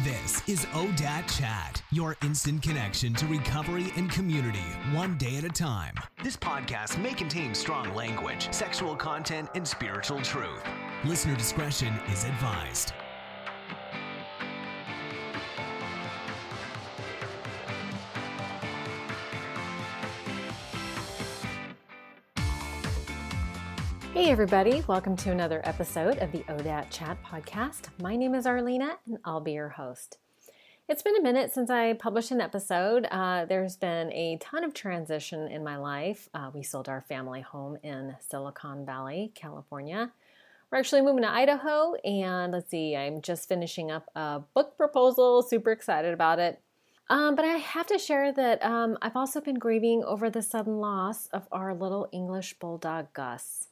This is ODAT Chat, your instant connection to recovery and community, one day at a time. This podcast may contain strong language, sexual content, and spiritual truth. Listener discretion is advised. Hey everybody, welcome to another episode of the ODAT Chat podcast. My name is Arlena and I'll be your host. It's been a minute since I published an episode. There's been a ton of transition in my life. We sold our family home in Silicon Valley, California. We're actually moving to Idaho, and I'm just finishing up a book proposal, super excited about it. But I have to share that I've also been grieving over the sudden loss of our little English bulldog, Gus.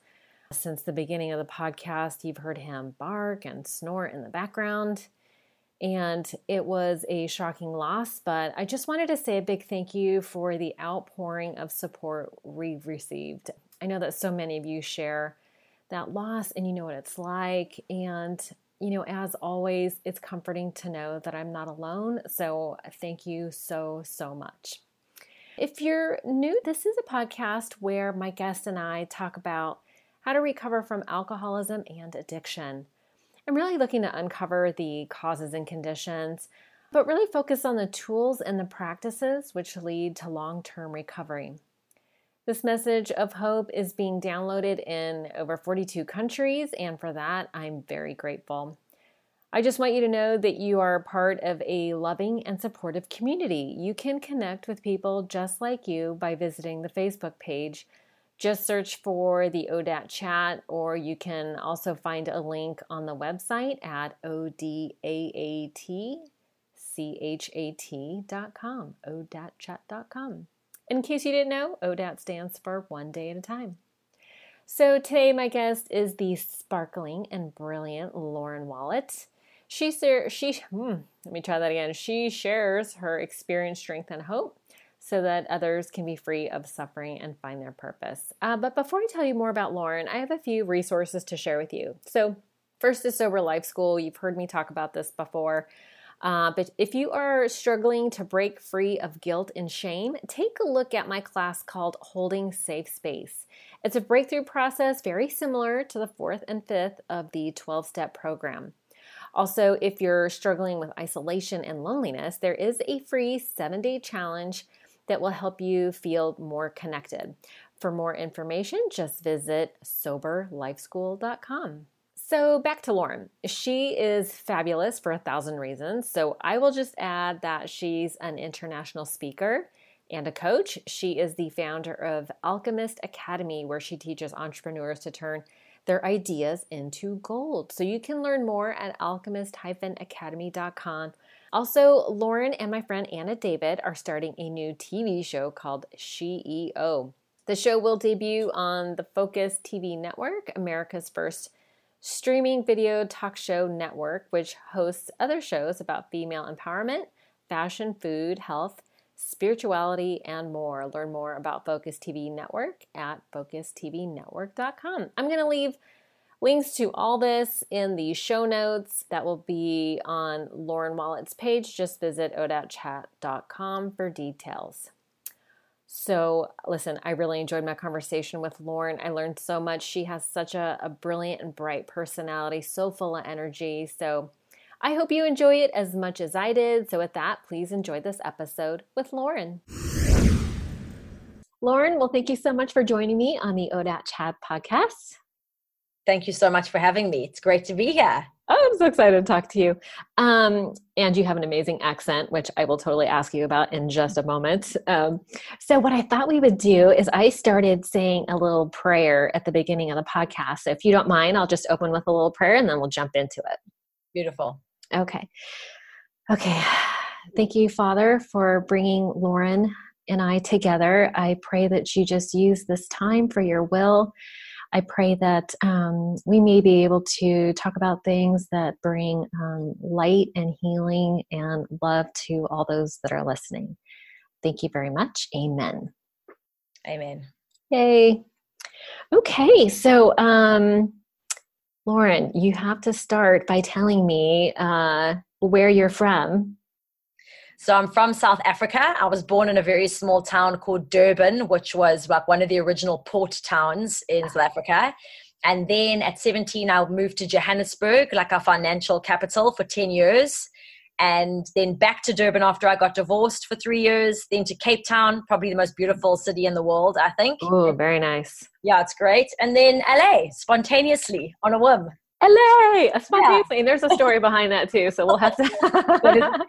Since the beginning of the podcast, you've heard him bark and snort in the background, and it was a shocking loss, but I just wanted to say a big thank you for the outpouring of support we've received. I know that so many of you share that loss and you know what it's like, and as always, it's comforting to know that I'm not alone, so thank you so much. If you're new, this is a podcast where my guest and I talk about how to recover from alcoholism and addiction. I'm really looking to uncover the causes and conditions, but really focus on the tools and the practices which lead to long-term recovery. This message of hope is being downloaded in over 42 countries, and for that, I'm very grateful. I just want you to know that you are part of a loving and supportive community. You can connect with people just like you by visiting the Facebook page. Just search for the ODAT Chat, or you can also find a link on the website at odatchat.com, odatchat.com. In case you didn't know, ODAT stands for One Day at a Time. So today my guest is the sparkling and brilliant Lauren Wallett. She shares her experience, strength, and hope, so that others can be free of suffering and find their purpose. But before I tell you more about Lauren, I have a few resources to share with you. So first is Sober Life School. You've heard me talk about this before. But if you are struggling to break free of guilt and shame, take a look at my class called Holding Safe Space. It's a breakthrough process very similar to the 4th and 5th of the 12-step program. Also, if you're struggling with isolation and loneliness, there is a free 7-day challenge that will help you feel more connected. For more information, just visit soberlifeschool.com. So back to Lauren. She is fabulous for 1,000 reasons. So I will just add that she's an international speaker and a coach. She is the founder of Alchemist Academy, where she teaches entrepreneurs to turn their ideas into gold. So you can learn more at alchemist-academy.com. Also, Lauren and my friend Anna David are starting a new TV show called SheEO. The show will debut on the Focus TV network, America's first streaming video talk show network, which hosts other shows about female empowerment, fashion, food, health, spirituality, and more. Learn more about Focus TV Network at focustvnetwork.com. I'm going to leave links to all this in the show notes that will be on Lauren Wallett's page. Just visit odatchat.com for details. So listen, I really enjoyed my conversation with Lauren. I learned so much. She has such a brilliant and bright personality, so full of energy. So I hope you enjoy it as much as I did. So with that, please enjoy this episode with Lauren. Lauren, well, thank you so much for joining me on the ODAT Chat podcast. Thank you so much for having me. It's great to be here. Oh, I'm so excited to talk to you. And you have an amazing accent, which I will totally ask you about in just a moment. So what I thought we would do is I started saying a little prayer at the beginning of the podcast. So if you don't mind, I'll just open with a little prayer and then we'll jump into it. Beautiful. Okay. Thank you, Father, for bringing Lauren and I together. I pray that you just use this time for your will. I pray that we may be able to talk about things that bring light and healing and love to all those that are listening. Thank you very much. Amen. Amen. Yay. Okay. So, Lauren, you have to start by telling me a where you're from. So I'm from South Africa. I was born in a very small town called Durban, which was like one of the original port towns in South Africa. And then at 17, I moved to Johannesburg, like our financial capital, for 10 years. And then back to Durban after I got divorced for 3 years, then to Cape Town, probably the most beautiful city in the world, I think. Oh, very nice. Yeah, it's great. And then LA, spontaneously, on a whim. LA, spontaneously. And there's a story behind that too, so we'll have to.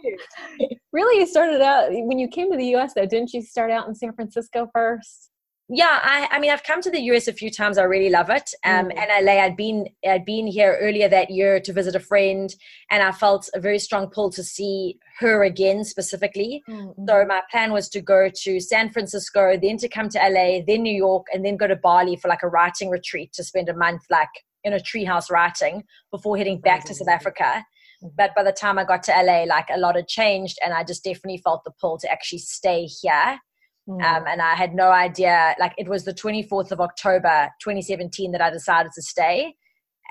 Really, you started out, when you came to the US though, didn't you start out in San Francisco first? Yeah, I mean, I've come to the US a few times. I really love it. And LA, I'd been here earlier that year to visit a friend, and I felt a very strong pull to see her again specifically. Mm-hmm. So my plan was to go to San Francisco, then to come to LA, then New York, and then go to Bali for like a writing retreat to spend a month like in a treehouse writing before heading back to South Africa. But by the time I got to LA, like a lot had changed, and I just definitely felt the pull to actually stay here. And I had no idea, like it was the 24th of October, 2017 that I decided to stay.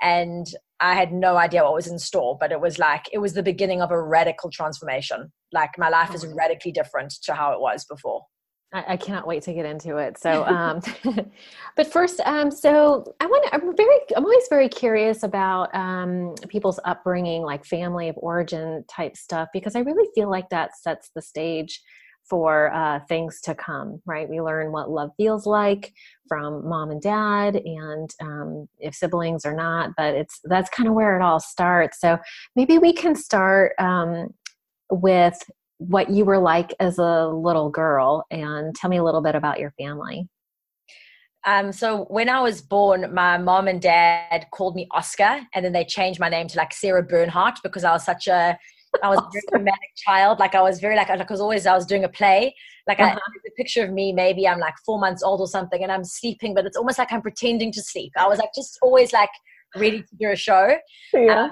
And I had no idea what was in store, but it was the beginning of a radical transformation. Like my life is radically different to how it was before. I cannot wait to get into it. So, but first, so I'm always very curious about people's upbringing, like family of origin type stuff, because I really feel like that sets the stage for things to come, right? We learn what love feels like from mom and dad, and if siblings or not, but that's kind of where it all starts. So maybe we can start with what you were like as a little girl, and tell me a little bit about your family. So when I was born, my mom and dad called me Oscar, and then they changed my name to like Sarah Bernhardt, because I was a very dramatic child. Like I was very I was doing a play. Like there's a picture of me, maybe I'm like 4 months old or something, and I'm sleeping, but it's almost like I'm pretending to sleep. I was like just always like ready to do a show. Yeah.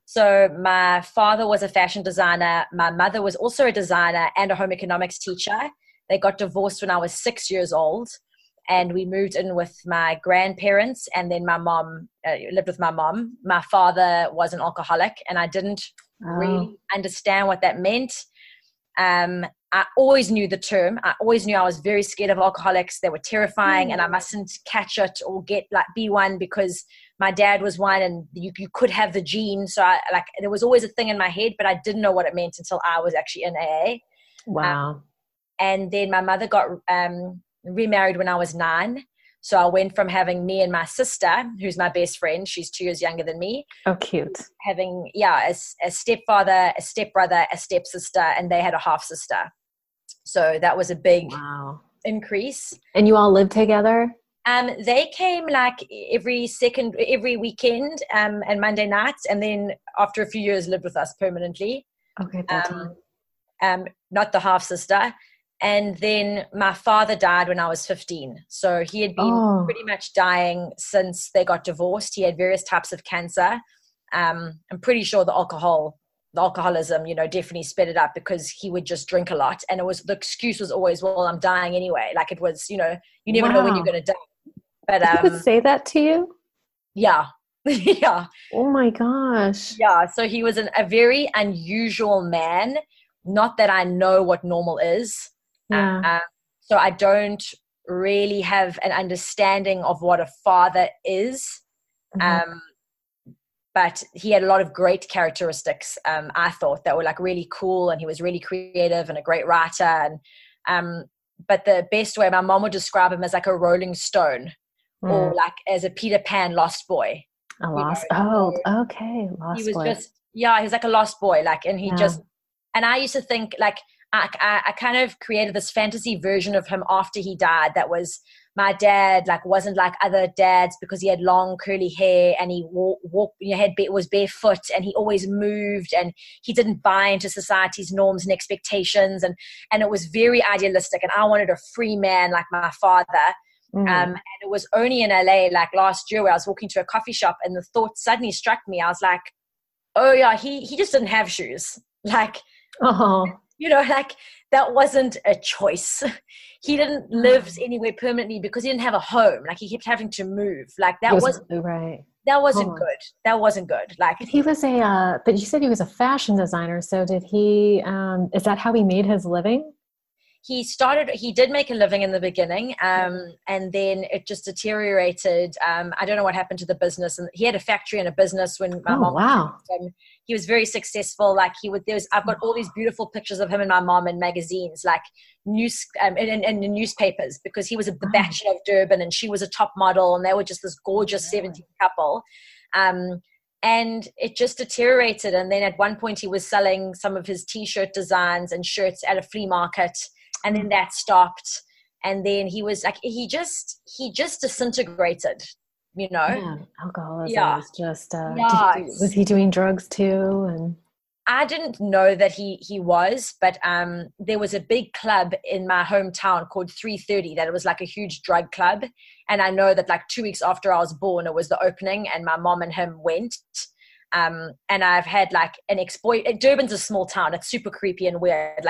So my father was a fashion designer. My mother was also a designer and a home economics teacher. They got divorced when I was 6 years old, and we moved in with my grandparents, and then my mom lived with my mom. My father was an alcoholic, and I didn't really understand what that meant. I always knew the term. I always knew I was very scared of alcoholics. They were terrifying, and I mustn't catch it or be one, because my dad was one, and you could have the gene. So there was always a thing in my head, but I didn't know what it meant until I was actually in AA. Wow. And then my mother got remarried when I was 9. So I went from having me and my sister, who's my best friend, she's 2 years younger than me. Oh, cute. Having, a stepfather, a stepbrother, a stepsister, and they had a half sister. So that was a big increase. And you all lived together? They came like every weekend and Monday nights, and then after a few years lived with us permanently. Okay, that's not the half sister. And then my father died when I was 15. So he had been pretty much dying since they got divorced. He had various types of cancer. I'm pretty sure the alcoholism, definitely sped it up, because he would just drink a lot. And the excuse was always, well, I'm dying anyway. Like it was, you never know when you're going to die. But he would say that to you? Yeah. Yeah. Oh my gosh. Yeah. So he was a very unusual man. Not that I know what normal is. Yeah. So I don't really have an understanding of what a father is. But he had a lot of great characteristics, I thought, that were like really cool, and he was really creative and a great writer. And but the best way, my mom would describe him as like a rolling stone, or like as a Peter Pan lost boy. A lost, okay. Lost he was boy. he was like a lost boy, like, and he just, and I used to think like, I kind of created this fantasy version of him after he died. That was, my dad like wasn't like other dads, because he had long curly hair, and he was barefoot, and he always moved, and he didn't buy into society's norms and expectations, and it was very idealistic, and I wanted a free man like my father. And it was only in LA like last year where I was walking to a coffee shop, and the thought suddenly struck me. I was like, oh yeah, he just didn't have shoes. Like, like that wasn't a choice. He didn't live anywhere permanently because he didn't have a home. Like he kept having to move. Like that wasn't right. that wasn't good. That wasn't good. Like, he was but you said he was a fashion designer. So did he, is that how he made his living? He did make a living in the beginning, and then it just deteriorated. I don't know what happened to the business, and he had a factory and a business when my mom. Wow. He was very successful. Like I've got all these beautiful pictures of him and my mom in magazines, like in newspapers, because he was the Bachelor of Durban and she was a top model, and they were just this gorgeous 70s couple. And it just deteriorated. And then at one point he was selling some of his T-shirt designs and shirts at a flea market. And then that stopped. And then he was like, he just disintegrated, you know? Yeah, alcoholism is just, was he doing drugs too? And I didn't know that he was, but there was a big club in my hometown called 330 that it was like a huge drug club. And I know that like 2 weeks after I was born, it was the opening, and my mom and him went. And I've had like an ex-boy. Durban's a small town. It's super creepy and weird.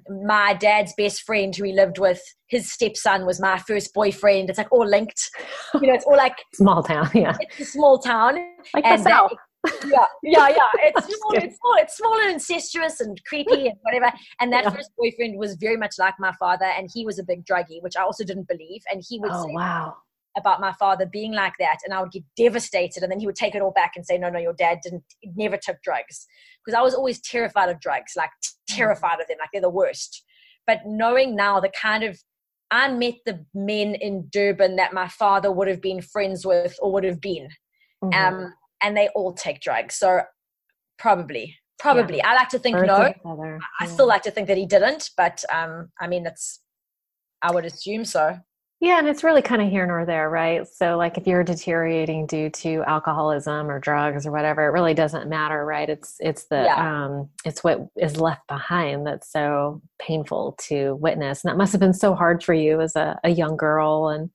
My dad's best friend who he lived with, his stepson was my first boyfriend. It's like all linked. You know, it's all like small town. Yeah, it's a small town. Like the South. Yeah. It's small and incestuous and creepy and whatever. And that first boyfriend was very much like my father, and he was a big druggie, which I also didn't believe. And he would say about my father being like that, and I would get devastated, and then he would take it all back and say, no, your dad never took drugs, because I was always terrified of drugs, like terrified of them, like they're the worst. But knowing now I met the men in Durban that my father would have been friends with or would have been. And they all take drugs. So probably. Yeah. I like to think no. I still like to think that he didn't, but I mean, I would assume so. Yeah, and it's really kind of here nor there, right? So like if you're deteriorating due to alcoholism or drugs or whatever, it really doesn't matter, right? It's what is left behind that's so painful to witness. And that must have been so hard for you as a young girl, and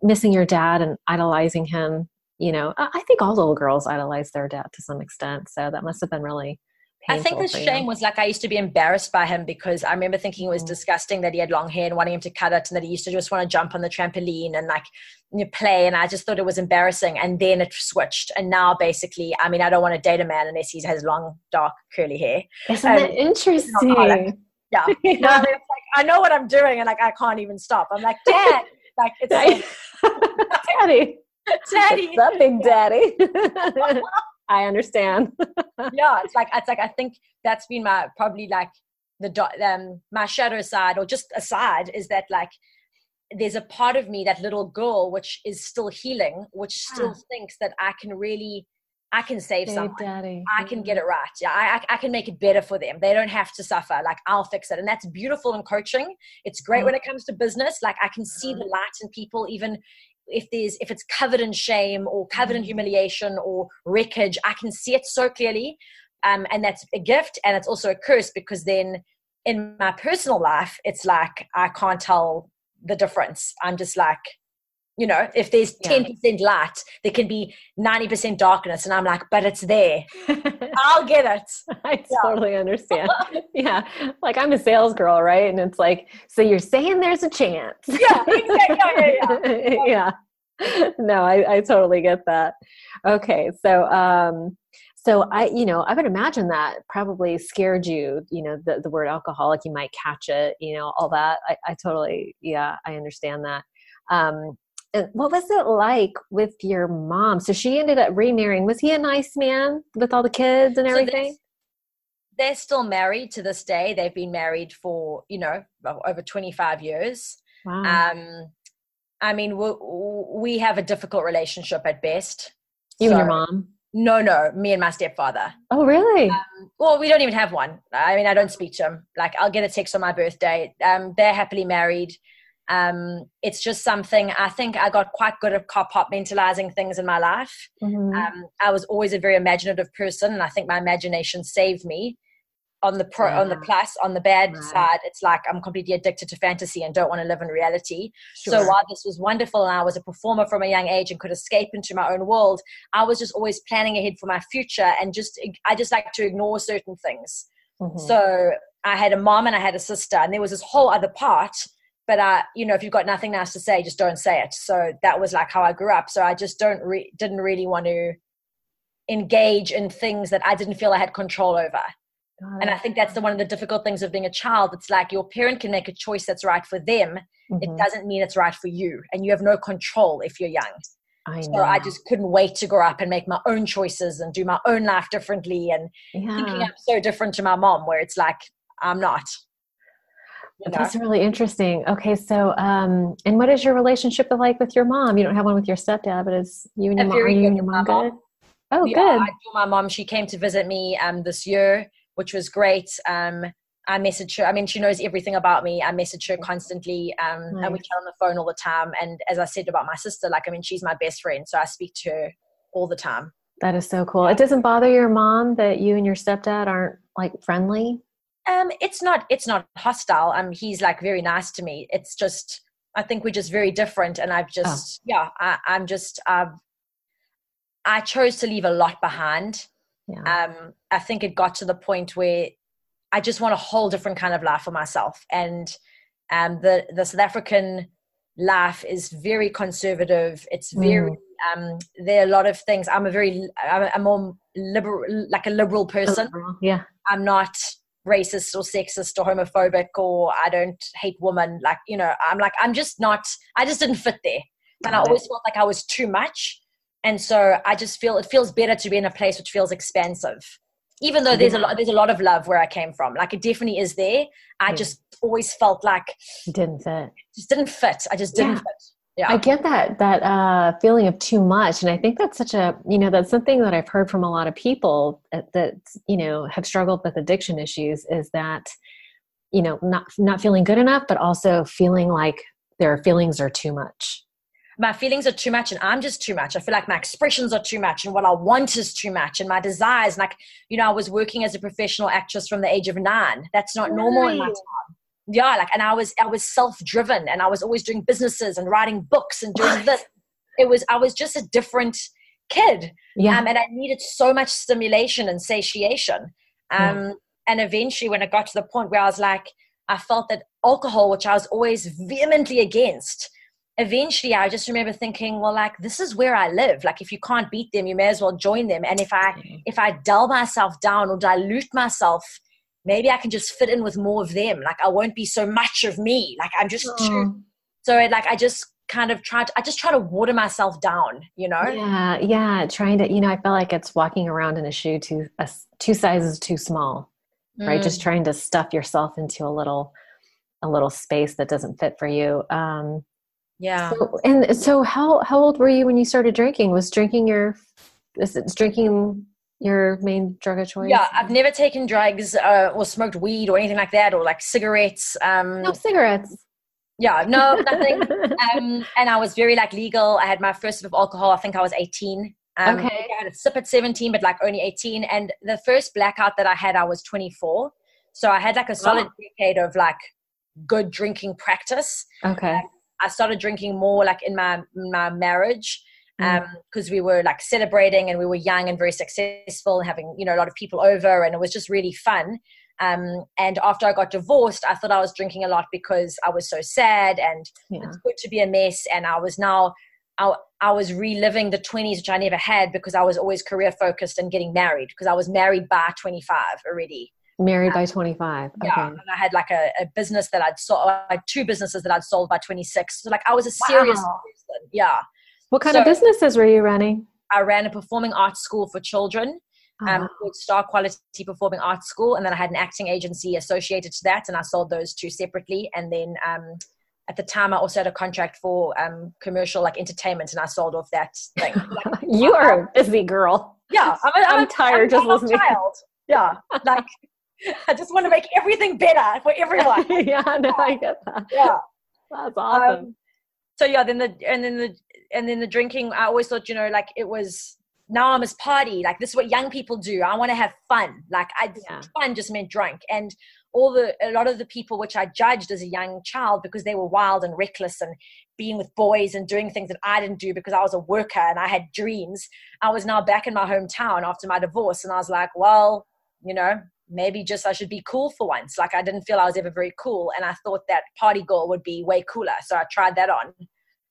missing your dad and idolizing him. You know, I think all little girls idolize their dad to some extent. So that must have been really painful. I think the shame was like I used to be embarrassed by him, because I remember thinking it was disgusting that he had long hair and wanting him to cut it, and that he used to just want to jump on the trampoline and like play. And I just thought it was embarrassing. And then it switched. And now basically, I mean, I don't want to date a man unless he has long, dark, curly hair. Isn't that interesting? Yeah. Well, it's like, I know what I'm doing, and like I can't even stop. I'm like, Dad, like it's like, Daddy. What's up, big daddy? I understand. Yeah, it's like I think that's been my probably like my shadow side, or just a side, is that like there's a part of me, that little girl, which is still healing, which still thinks that I can save someone. Daddy. I can get it right. Yeah, I can make it better for them. They don't have to suffer. Like I'll fix it. And that's beautiful in coaching. It's great when it comes to business. Like I can see the light in people, even if it's covered in shame or covered in humiliation or wreckage. I can see it so clearly. And that's a gift, and it's also a curse, because then in my personal life, it's like I can't tell the difference. I'm just like, you know, if there's 10% light, there can be 90% darkness, and I'm like, but it's there. I'll get it. I totally understand. Yeah. Like I'm a sales girl, right? And it's like, so you're saying there's a chance. Yeah, exactly. Yeah. No, I totally get that. Okay. So I would imagine that probably scared you, the word alcoholic, you might catch it, all that. I totally, I understand that. And what was it like with your mom? So she ended up remarrying. Was he a nice man with all the kids and everything? So they're still married to this day. They've been married for, over 25 years. Wow. I mean, we have a difficult relationship at best. You and your mom? No, me and my stepfather. Oh, really? Well, we don't even have one. I mean, I don't speak to him. Like, I'll get a text on my birthday. They're happily married. It's just something, I think I got quite good at compartmentalizing things in my life. Mm-hmm. I was always a very imaginative person, and I think my imagination saved me. On the on the plus, on the bad side, it's like I'm completely addicted to fantasy and don't want to live in reality. Sure. So while this was wonderful and I was a performer from a young age and could escape into my own world, I was just always planning ahead for my future, and I just like to ignore certain things. Mm-hmm. So I had a mom and I had a sister, and there was this whole other part but if you've got nothing nice to say, just don't say it. So that was like how I grew up. So I just didn't really want to engage in things that I didn't feel I had control over. And I think that's one of the difficult things of being a child. It's like your parent can make a choice that's right for them. It doesn't mean it's right for you. And you have no control if you're young. So I just couldn't wait to grow up and make my own choices and do my own life differently. And thinking I'm so different to my mom, where it's like, I'm not. That's really interesting. Okay. So, and what is your relationship like with your mom? You don't have one with your stepdad, but it's you and your mom. Are you and your mom good? Oh, good. I do. My mom, she came to visit me this year, which was great. I message her. I mean, she knows everything about me. I message her constantly, and we chat on the phone all the time. And as I said about my sister, she's my best friend, so I speak to her all the time. That is so cool. It doesn't bother your mom that you and your stepdad aren't friendly? It's not hostile. He's very nice to me. It's just, I think we're just very different. And I've just, I chose to leave a lot behind. Yeah. I think it got to the point where I just want a whole different kind of life for myself. And the South African life is very conservative. It's very, there are a lot of things. I'm a more liberal, a liberal person. Yeah. I'm not racist or sexist or homophobic, or I don't hate women. I'm just not, I just didn't fit there. And I always felt like I was too much. And so I just feel it feels better to be in a place which feels expansive, even though there's a lot of love where I came from. It definitely is there. I just always felt like it didn't fit. Just didn't fit. I just didn't fit. Yeah. I get that feeling of too much. And I think that's that's something that I've heard from a lot of people that have struggled with addiction issues, is that, not feeling good enough, but also feeling like their feelings are too much. My feelings are too much, and I'm just too much. I feel like my expressions are too much, and what I want is too much, and my desires. I was working as a professional actress from the age of 9. That's not normal in my time. Yeah, and I was self-driven, and I was always doing businesses and writing books and doing this. I was just a different kid. Yeah. And I needed so much stimulation and satiation. And eventually when it got to the point where I felt that alcohol, which I was always vehemently against, eventually I just remember thinking, well, this is where I live. If you can't beat them, you may as well join them. And if I dull myself down or dilute myself, maybe I can just fit in with more of them. I won't be so much of me. I'm just too. So I just kind of try to water myself down, Yeah. Trying to, I feel like it's walking around in a shoe two sizes too small, right? Just trying to stuff yourself into a little space that doesn't fit for you. Yeah. So how old were you when you started drinking? Was drinking your main drug of choice? Yeah, I've never taken drugs or smoked weed or anything like that, or cigarettes. No cigarettes. Yeah, no, nothing. And I was very legal. I had my first sip of alcohol. I think I was 18. Okay. I had a sip at 17, but only 18. And the first blackout that I had, I was 24. So I had a solid decade of good drinking practice. Okay. I started drinking more in my marriage. Because we were celebrating, and we were young and very successful, and having a lot of people over, and it was just really fun. And after I got divorced, I thought I was drinking a lot because I was so sad, and it's good to be a mess. And I was reliving the 20s, which I never had, because I was always career focused and getting married, because I was married by 25 already. Married by 25. Okay. Yeah, and I had a business that I'd sold. I had 2 businesses that I'd sold by 26. So I was a serious person. Yeah. What kind of businesses were you running? I ran a performing arts school for children, called Star Quality Performing Arts School. And then I had an acting agency associated to that, and I sold those 2 separately. And then at the time, I also had a contract for commercial entertainment, and I sold off that thing. You are a busy girl. Yeah. I'm tired just listening. Child. Yeah. I just want to make everything better for everyone. Yeah, no, I get that. Yeah. That's awesome. So yeah, then the drinking, I always thought, it was, now I'm this party. This is what young people do. I want to have fun. Fun just meant drunk. And a lot of the people which I judged as a young child because they were wild and reckless and being with boys and doing things that I didn't do because I was a worker and I had dreams. I was now back in my hometown after my divorce, and I was like, well, maybe just I should be cool for once. Like I didn't feel I was ever very cool. And I thought that party girl would be way cooler. So I tried that on.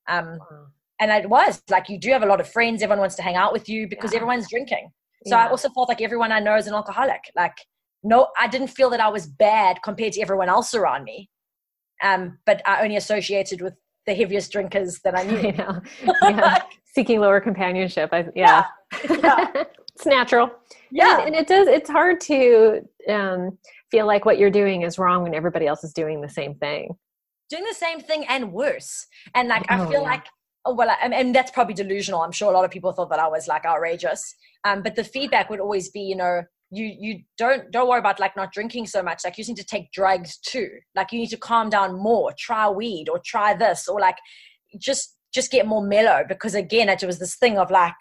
And it was like, you do have a lot of friends. Everyone wants to hang out with you because everyone's drinking. So I also felt like everyone I know is an alcoholic. Like, no, I didn't feel that I was bad compared to everyone else around me. But I only associated with the heaviest drinkers that I knew. I know. Yeah. Seeking lower companionship. Yeah. It's natural. Yeah. And it's hard to feel like what you're doing is wrong when everybody else is doing the same thing. Doing the same thing and worse. And like, I feel like, and that's probably delusional. I'm sure a lot of people thought that I was like outrageous. But the feedback would always be, you know, you don't worry about like not drinking so much. Like you need to take drugs too. Like you need to calm down more, try weed or try this, or like just get more mellow. Because again, it was this thing of like,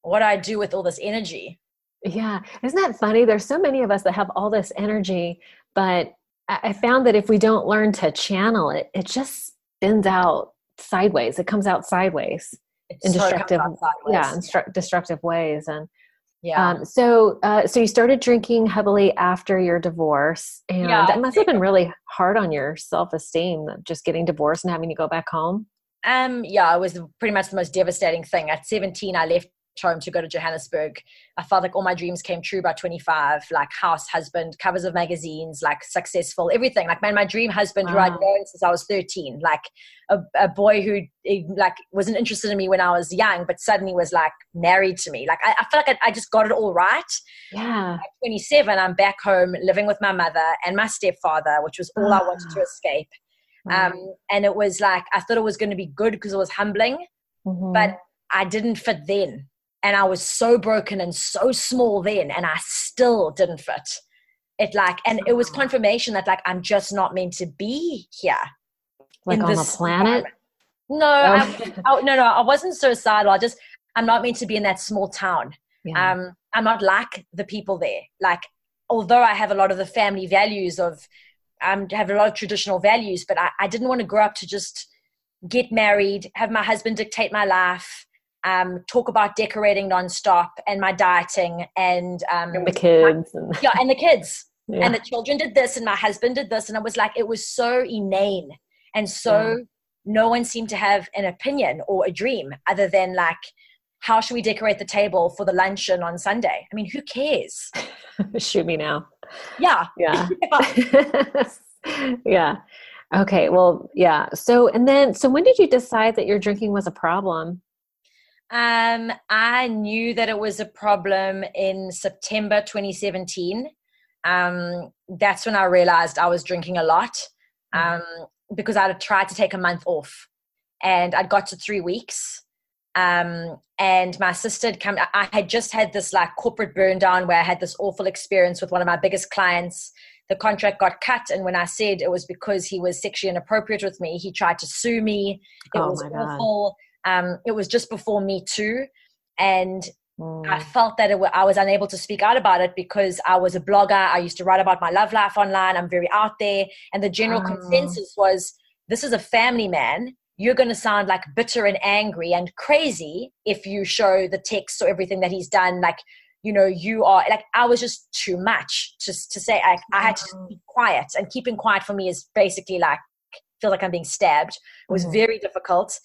what do I do with all this energy? Yeah. Isn't that funny? There's so many of us that have all this energy, but I found that if we don't learn to channel it, it just spins out sideways. It comes out sideways in destructive ways. And so you started drinking heavily after your divorce, and that must have been really hard on your self-esteem, just getting divorced and having to go back home. It was pretty much the most devastating thing. At 17, I left home to go to Johannesburg. I felt like all my dreams came true by 25, like house, husband, covers of magazines, like successful, everything. Like, man, my dream husband who I'd known since I was 13, like a boy who like wasn't interested in me when I was young, but suddenly was like married to me. Like, I feel like I just got it all right. Yeah. At 27, I'm back home living with my mother and my stepfather, which was all I wanted to escape. And it was like, I thought it was going to be good because it was humbling, but I didn't fit then. And I was so broken and so small then, and I still didn't fit. And it was confirmation that like, I'm just not meant to be here. Like on the planet? No, I wasn't suicidal. I'm not meant to be in that small town. Yeah. I'm not like the people there. Like, although I have a lot of the family values have a lot of traditional values, but I didn't want to grow up to just get married, have my husband dictate my life, talk about decorating nonstop and my dieting and the kids and the kids and the children did this and my husband did this, and it was like, it was so inane, and so no one seemed to have an opinion or a dream other than like, how should we decorate the table for the luncheon on Sunday? I mean, who cares? Shoot me now. Yeah. Yeah. Okay. Well, yeah. So when did you decide that your drinking was a problem? I knew that it was a problem in September 2017. That's when I realized I was drinking a lot, because I had tried to take a month off, and I'd got to 3 weeks. And my sister had come. I had just had this like corporate burn down where I had this awful experience with one of my biggest clients. The contract got cut, and when I said it was because he was sexually inappropriate with me, he tried to sue me. It was awful. It was just before Me Too, and I felt that I was unable to speak out about it because I was a blogger. I used to write about my love life online. I'm very out there, and the general consensus was, this is a family man. You're going to sound like bitter and angry and crazy if you show the text or everything that he's done. Like, you know, you are like, I was just too much just to say. I had to just be quiet, and keeping quiet for me is basically like, feel like I'm being stabbed. It was very difficult.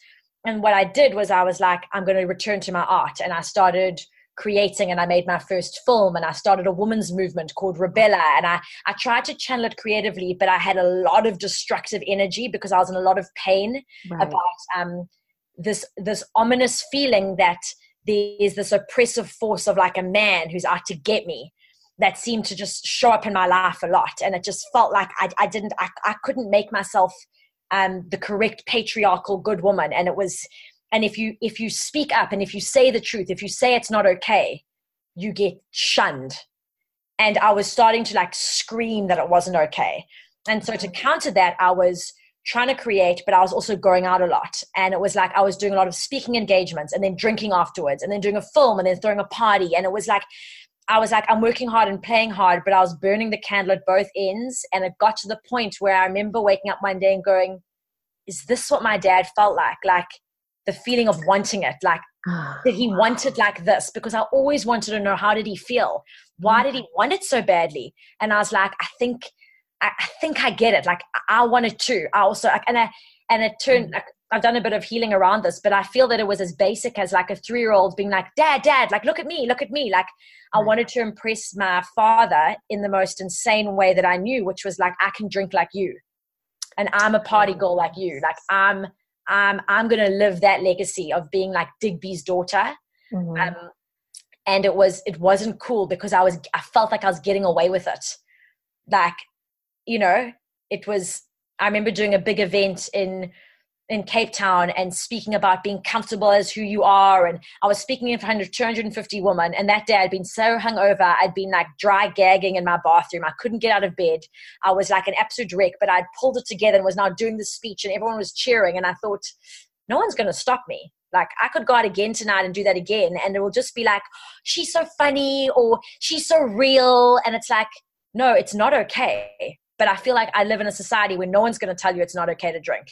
And what I did was I was like, I'm going to return to my art. And I started creating, and I made my first film, and I started a women's movement called Rebella. And I tried to channel it creatively, but I had a lot of destructive energy because I was in a lot of pain about this ominous feeling that there's this oppressive force of like a man who's out to get me that seemed to just show up in my life a lot. And it just felt like I couldn't make myself the correct patriarchal good woman. And it was, and if you speak up and if you say the truth, if you say it's not okay, you get shunned. And I was starting to like scream that it wasn't okay. And so to counter that, I was trying to create, but I was also going out a lot. And it was like, I was doing a lot of speaking engagements and then drinking afterwards and then doing a film and then throwing a party. And it was like, I was like, I'm working hard and playing hard, but I was burning the candle at both ends. And it got to the point where I remember waking up one day and going, is this what my dad felt like? Like the feeling of wanting it, like that he wanted like this, because I always wanted to know, how did he feel? Why did he want it so badly? And I was like, I think I get it. Like, I wanted to. I also, like, and it turned, like, I've done a bit of healing around this, but I feel that it was as basic as like a 3-year-old being like, dad, like, look at me. Like, I wanted to impress my father in the most insane way that I knew, which was like, I can drink like you, and I'm a party girl like you. Like, I'm going to live that legacy of being like Digby's daughter. And it wasn't cool, because I felt like I was getting away with it. Like, you know, I remember doing a big event in Cape Town and speaking about being comfortable as who you are. And I was speaking in front of 250 women. And that day I'd been so hungover. I'd been like dry gagging in my bathroom. I couldn't get out of bed. I was like an absolute wreck, but I'd pulled it together and was now doing the speech, and everyone was cheering. And I thought, no one's going to stop me. Like, I could go out again tonight and do that again. And it will just be like, she's so funny, or she's so real. And it's like, no, it's not okay. But I feel like I live in a society where no one's going to tell you it's not okay to drink.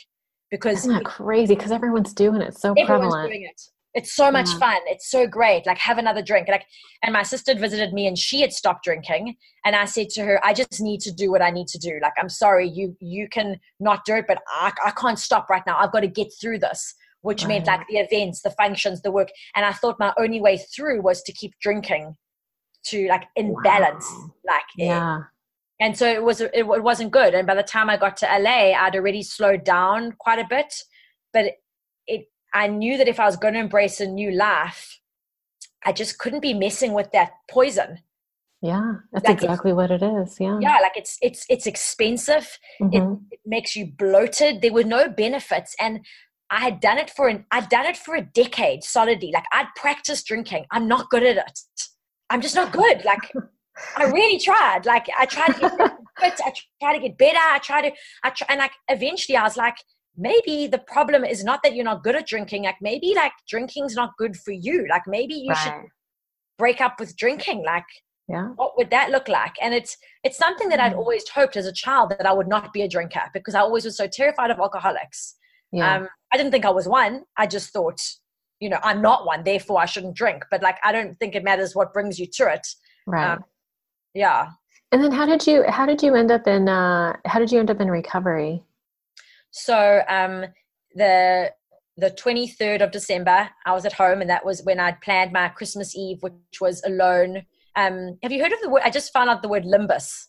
Because isn't that crazy? Because everyone's doing it. So prevalent. Doing it. It's so much fun. It's so great. Like, have another drink. Like, and my sister had visited me, and she had stopped drinking. And I said to her, I just need to do what I need to do. Like, I'm sorry, you can not do it, but I can't stop right now. I've got to get through this, which meant like the events, the functions, the work. And I thought my only way through was to keep drinking, to like in balance. Like, and so it wasn't good. And by the time I got to LA, I'd already slowed down quite a bit. But I knew that if I was going to embrace a new life, I just couldn't be messing with that poison. Yeah, that's like, exactly what it is. Yeah. Yeah, like it's expensive. It makes you bloated. There were no benefits. And I had done it for a decade solidly. Like, I'd practiced drinking. I'm not good at it. I'm just not good. Like, I really tried. Like, I tried to get fit. I tried to get better. And like, eventually I was like, maybe the problem is not that you're not good at drinking. Like, maybe like drinking's not good for you. Like, maybe you should break up with drinking. Like, what would that look like? And it's something that I'd always hoped as a child, that I would not be a drinker, because I always was so terrified of alcoholics. I didn't think I was one. I just thought, you know, I'm not one, therefore I shouldn't drink. But like, I don't think it matters what brings you to it. Right. Yeah. And then how did you end up in recovery? So the 23rd of December, I was at home, and that was when I'd planned my Christmas Eve, which was alone. Have you heard of the word? I just found out the word limbus.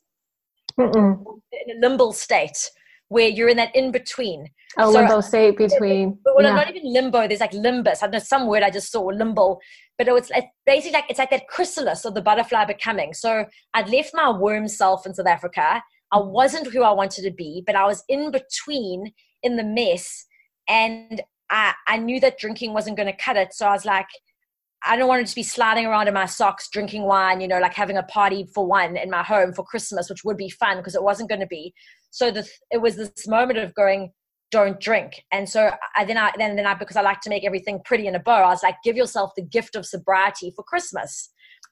In a limbal state, where you're in that in between. Oh, so, limbo state between. Well, not even limbo. There's like limbus. I don't know, some word I just saw, limbo. But it's basically like, it's like that chrysalis of the butterfly becoming. So I'd left my worm self in South Africa. I wasn't who I wanted to be, but I was in between, in the mess. And I knew that drinking wasn't going to cut it. So I was like, I don't want to just be sliding around in my socks, drinking wine, you know, like having a party for one in my home for Christmas, which would be fun, because it wasn't going to be. So it was this moment of going, don't drink. And so then I, because I like to make everything pretty in a bow, I was like, give yourself the gift of sobriety for Christmas.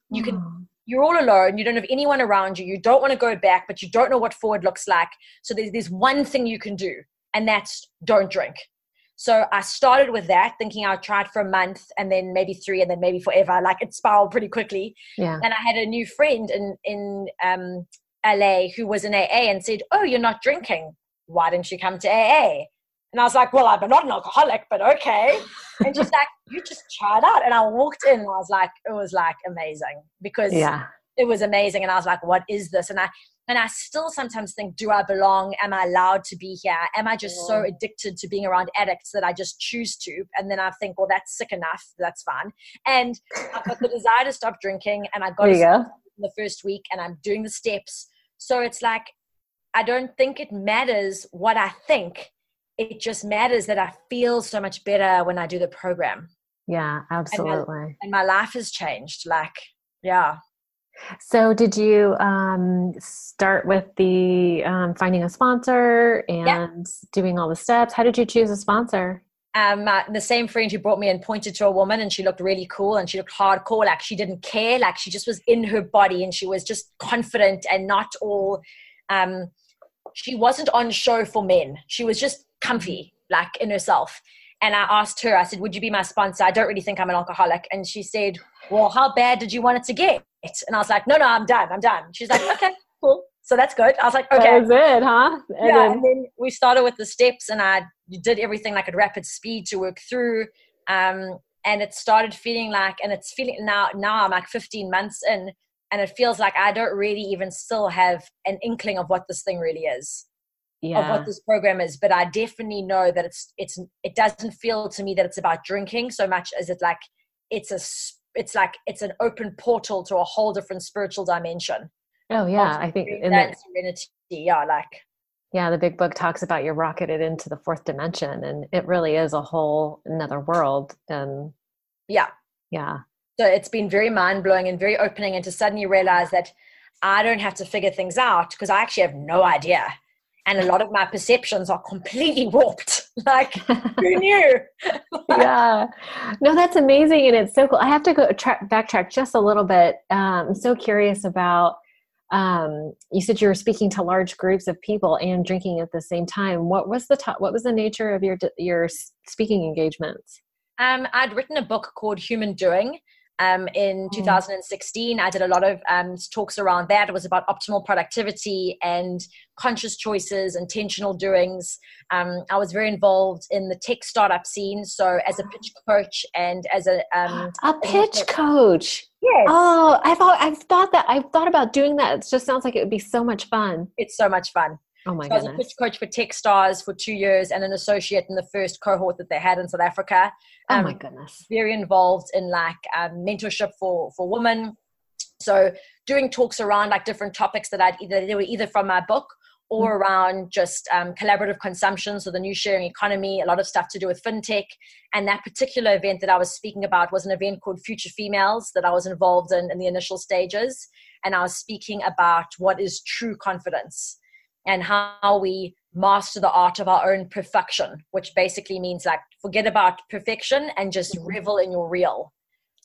You're all alone. You don't have anyone around you. You don't want to go back, but you don't know what forward looks like. So there's one thing you can do, and that's don't drink. So I started with that, thinking I would try it for a month, and then maybe 3, and then maybe forever. Like, it spiraled pretty quickly. Yeah. And I had a new friend in LA who was in AA and said, "Oh, you're not drinking. Why didn't you come to AA?" And I was like, "Well, I'm not an alcoholic, but okay." And she's like, "You just try it out." And I walked in, and it was like amazing, because it was amazing. And I was like, "What is this?" And I still sometimes think, do I belong? Am I allowed to be here? Am I just so addicted to being around addicts that I just choose to? And then I think, well, that's sick enough. That's fine. And I've got the desire to stop drinking, and I got to stop in the first week, and I'm doing the steps. So it's like, I don't think it matters what I think. It just matters that I feel so much better when I do the program. Yeah, absolutely. And my life has changed. Like, yeah. So did you start with the finding a sponsor and doing all the steps? How did you choose a sponsor? The same friend who brought me in pointed to a woman, and she looked really cool, and she looked hardcore. Like, she didn't care. Like, she just was in her body, and she was just confident and not all she wasn't on show for men. She was just comfy, like, in herself. And I asked her, I said, would you be my sponsor? I don't really think I'm an alcoholic. And she said, well, how bad did you want it to get? And I was like, no, I'm done. She's like, okay, cool. So that's good. I was like, okay. That was it, huh? And then we started with the steps, and I did everything like at rapid speed to work through. And it started feeling like, and it's feeling now I'm like 15 months in, and it feels like I don't really even still have an inkling of what this thing really is. Of what this program is, but I definitely know that it doesn't feel to me that it's about drinking so much as it's an open portal to a whole different spiritual dimension. Oh yeah, I think in that serenity. Yeah, the big book talks about you're rocketed into the fourth dimension, and it really is a whole another world. And yeah. So it's been very mind blowing and very opening, and to suddenly realize that I don't have to figure things out because I actually have no idea. And a lot of my perceptions are completely warped. Like, who knew? Yeah. No, that's amazing. And it's so cool. I have to go backtrack just a little bit. I'm so curious about, you said you were speaking to large groups of people and drinking at the same time. What was the nature of your speaking engagements? I'd written a book called Human Doing. In 2016, I did a lot of talks around that. It was about optimal productivity and conscious choices, intentional doings. I was very involved in the tech startup scene. So as a pitch coach and as a pitch coach. Yes. Oh, I've thought about doing that. It just sounds like it would be so much fun. It's so much fun. Oh my goodness. I was a pitch coach for Techstars for 2 years and an associate in the first cohort that they had in South Africa. Oh my goodness. Very involved in mentorship for women. So doing talks around like different topics that they were either from my book or around just collaborative consumption. So the new sharing economy, a lot of stuff to do with fintech. And that particular event that I was speaking about was an event called Future Females that I was involved in the initial stages. And I was speaking about what is true confidence and how we master the art of our own perfection, which basically means like forget about perfection and just revel in your real.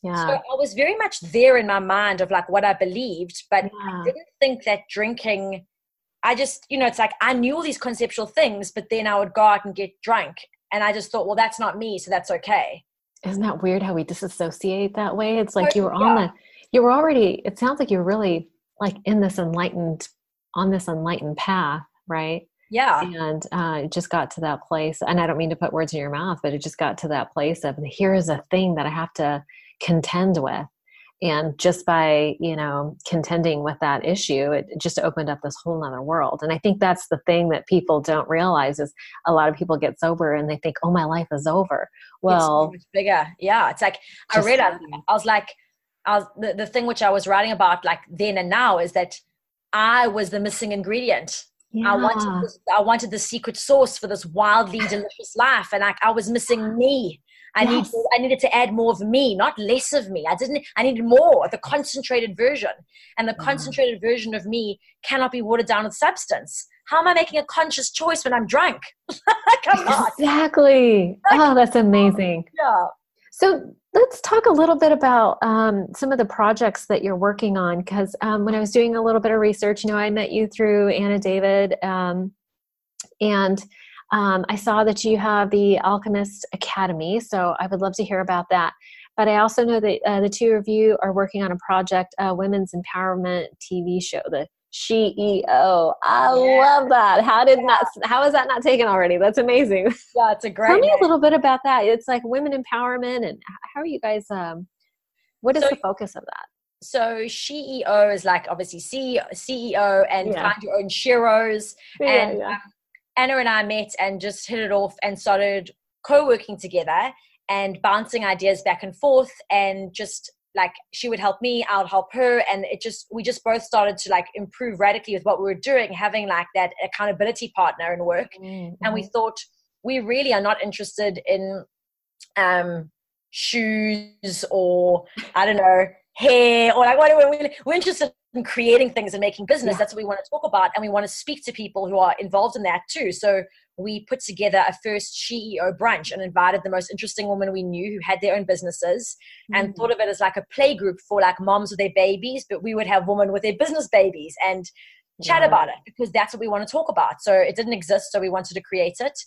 Yeah. So I was very much there in my mind of like what I believed, but I didn't think that drinking, I just, it's like I knew all these conceptual things, but then I would go out and get drunk. And I just thought, well, that's not me, so that's okay. Isn't that weird how we disassociate that way? It's like you were already, it sounds like you're really like on this enlightened path, right? Yeah. And it just got to that place, and I don't mean to put words in your mouth, but it just got to that place of here is a thing that I have to contend with. And just by, contending with that issue, it just opened up this whole nother world. And I think that's the thing that people don't realize is a lot of people get sober and they think, oh, my life is over. Well, it's so much bigger. Yeah. It's like, I realized, the thing which I was writing about like then and now is that I was the missing ingredient. Yeah. I wanted the secret sauce for this wildly delicious life. And I was missing me. I needed to add more of me, not less of me. I needed more, the concentrated version. And the concentrated version of me cannot be watered down with substance. How am I making a conscious choice when I'm drunk? I'm not. Exactly. Oh, that's amazing. Yeah. So let's talk a little bit about some of the projects that you're working on. Because when I was doing a little bit of research, I met you through Anna David, and I saw that you have the Alchemist Academy, so I would love to hear about that. But I also know that the two of you are working on a project, a women's empowerment TV show, the CEO. I love that. How is that not taken already? That's amazing. Yeah, it's a great Tell me name. a little bit about that. It's like women empowerment, and how are you guys, what is the focus of that? So CEO is like obviously CEO and find your own sheroes. Anna and I met and just hit it off and started co-working together and bouncing ideas back and forth, and just like she would help me, I'll help her, and we just both started to like improve radically with what we were doing, having like that accountability partner in work. Mm-hmm. And we thought we really are not interested in shoes or I don't know, hair or like whatever. We're interested in creating things and making business. That's what we want to talk about, and we want to speak to people who are involved in that too. So we put together a first CEO brunch and invited the most interesting women we knew who had their own businesses, and thought of it as like a play group for like moms with their babies, but we would have women with their business babies and chat about it, because that's what we want to talk about. So it didn't exist, so we wanted to create it.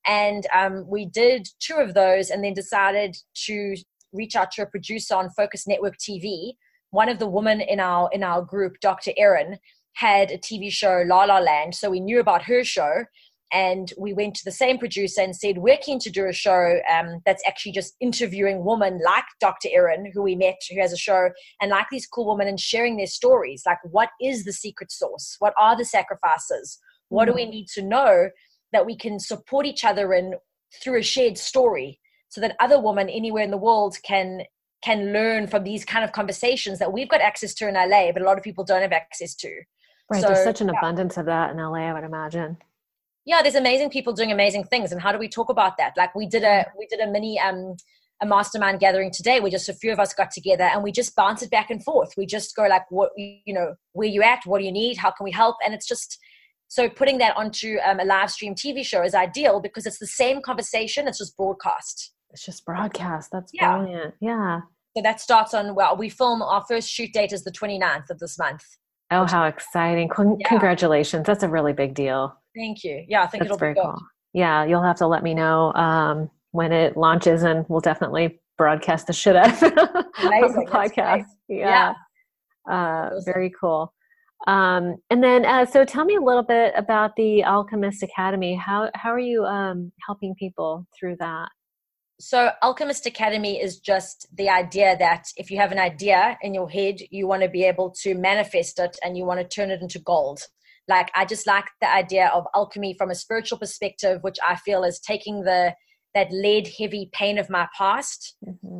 And we did 2 of those and then decided to reach out to a producer on Focus Network TV. One of the women in our group, Dr. Erin, had a TV show, La La Land. So we knew about her show. And we went to the same producer and said, we're keen to do a show that's actually just interviewing women like Dr. Erin, who we met, who has a show, and like these cool women, and sharing their stories. Like, what is the secret sauce? What are the sacrifices? What do we need to know that we can support each other in through a shared story, so that other women anywhere in the world can learn from these kind of conversations that we've got access to in LA, but a lot of people don't have access to. Right. So, there's such an abundance of that in LA, I would imagine. Yeah, there's amazing people doing amazing things. And how do we talk about that? Like we did a mini a mastermind gathering today. We just, a few of us got together and we just bounce it back and forth. We just go like, what, where you at? What do you need? How can we help? And it's just, so putting that onto a live stream TV show is ideal because it's the same conversation. It's just broadcast. It's just broadcast. That's brilliant. Yeah. So that starts on, we film, our first shoot date is the 29th of this month. Oh, how exciting. Congratulations. That's a really big deal. Thank you. Yeah, I think it'll be good. Cool. Yeah, you'll have to let me know when it launches, and we'll definitely broadcast the shit out of the podcast. Yeah. Awesome. Very cool. And then, so tell me a little bit about the Alchemist Academy. How are you helping people through that? So Alchemist Academy is just the idea that if you have an idea in your head, you want to be able to manifest it and you want to turn it into gold. Like, I just like the idea of alchemy from a spiritual perspective, which I feel is taking that lead heavy pain of my past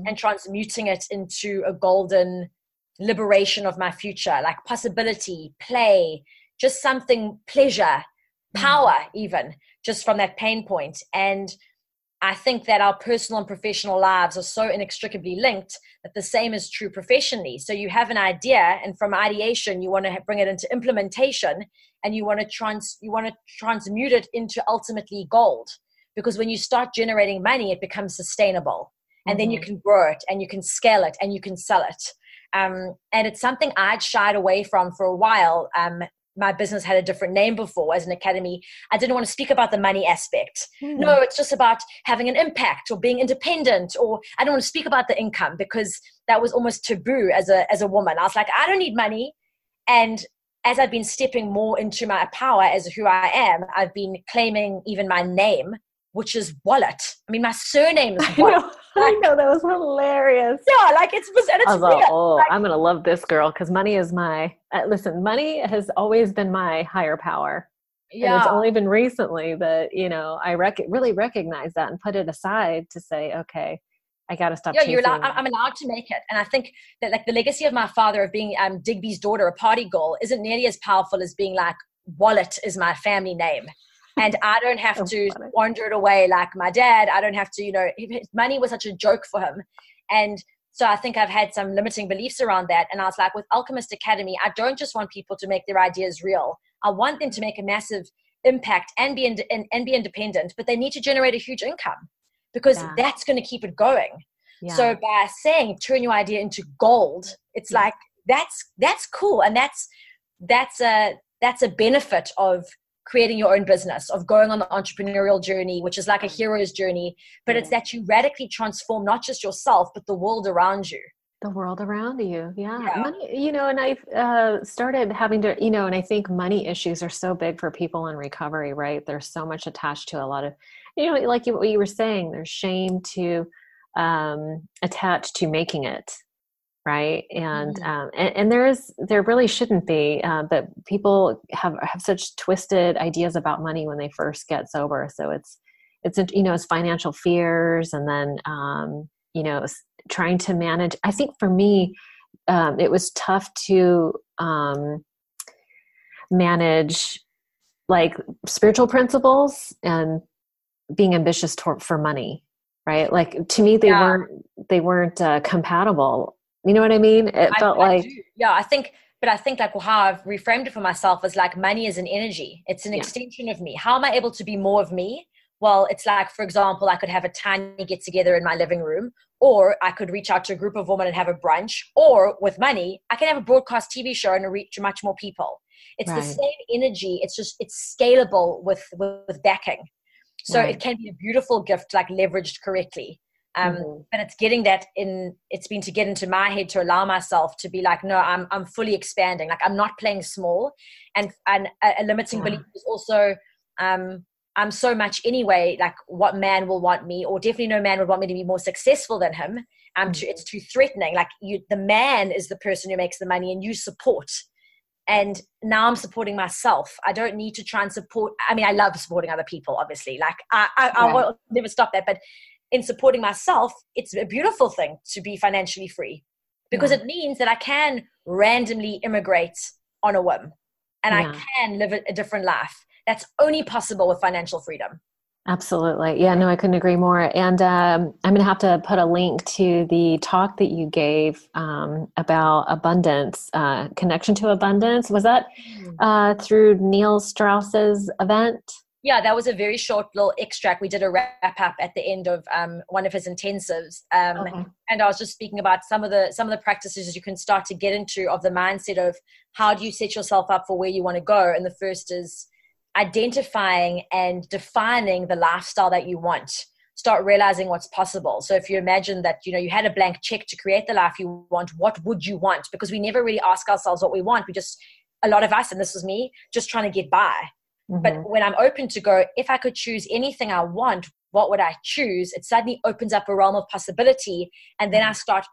and transmuting it into a golden liberation of my future, like possibility, play, just something, pleasure, power, even just from that pain point. And I think that our personal and professional lives are so inextricably linked that the same is true professionally. So you have an idea, and from ideation, you want to bring it into implementation, and you want to transmute it into ultimately gold. Because when you start generating money, it becomes sustainable, and then you can grow it, and you can scale it, and you can sell it. And it's something I'd shied away from for a while. My business had a different name before as an academy. I didn't want to speak about the money aspect. No, it's just about having an impact or being independent, or I don't want to speak about the income because that was almost taboo as a woman. I was like, I don't need money. And as I've been stepping more into my power as who I am, I've been claiming even my name, which is Wallett. I mean, my surname is Wallett. I know, that was hilarious. Yeah, like it's I was like, real. I'm going to love this girl because money is my, listen, money has always been my higher power. Yeah. And it's only been recently that, I really recognize that and put it aside to say, okay, I got to stop chasing. I'm allowed to make it. And I think that like the legacy of my father of being Digby's daughter, a party girl, isn't nearly as powerful as being like, Wallett is my family name. And I don't have to wander it away like my dad. I don't have to, money was such a joke for him. And so I think I've had some limiting beliefs around that. And I was like, with Alchemist Academy, I don't just want people to make their ideas real. I want them to make a massive impact and be independent, but they need to generate a huge income because that's going to keep it going. Yeah. So by saying turn your idea into gold, it's like, that's cool. And that's a benefit of creating your own business, of going on the entrepreneurial journey, which is like a hero's journey, but it's that you radically transform not just yourself, but the world around you. The world around you. Yeah. Money, and I've started having to, and I think money issues are so big for people in recovery, right? There's so much attached to a lot of, like what you were saying, there's shame to attach to making it. Right. And, and there really shouldn't be, but people have such twisted ideas about money when they first get sober. So it's financial fears. And then, trying to manage, I think for me, it was tough to, manage like spiritual principles and being ambitious for money. Right. Like to me, they weren't compatible. You know what I mean? It felt like, I think like how I've reframed it for myself is like money is an energy. It's an extension of me. How am I able to be more of me? Well, it's like, for example, I could have a tiny get together in my living room, or I could reach out to a group of women and have a brunch, or with money, I can have a broadcast TV show and reach much more people. It's the same energy. It's just, it's scalable with backing. So Right. it can be a beautiful gift, like leveraged correctly. But it's getting that it's been to get into my head to allow myself to be like, no, I'm fully expanding. Like I'm not playing small, and a limiting belief is also, I'm so much anyway, like what man will want me, or definitely no man would want me to be more successful than him. It's too threatening. Like the man is the person who makes the money and you support. And now I'm supporting myself. I don't need to try and support. I mean, I love supporting other people, obviously. Like I will never stop that. But in supporting myself, it's a beautiful thing to be financially free, because it means that I can randomly immigrate on a whim, and I can live a different life. That's only possible with financial freedom. Absolutely. Yeah, no, I couldn't agree more. And I'm going to have to put a link to the talk that you gave about abundance, connection to abundance. Was that through Neil Strauss's event? Yeah, that was a very short little extract. We did a wrap up at the end of one of his intensives. And I was just speaking about some of the practices you can start to get into of the mindset of how do you set yourself up for where you want to go. And the first is identifying and defining the lifestyle that you want. Start realizing what's possible. So if you imagine that, you had a blank check to create the life you want, what would you want? Because we never really ask ourselves what we want. We just, a lot of us, and this was me, just trying to get by. But when I'm open to go, if I could choose anything I want, what would I choose? It suddenly opens up a realm of possibility. And then I start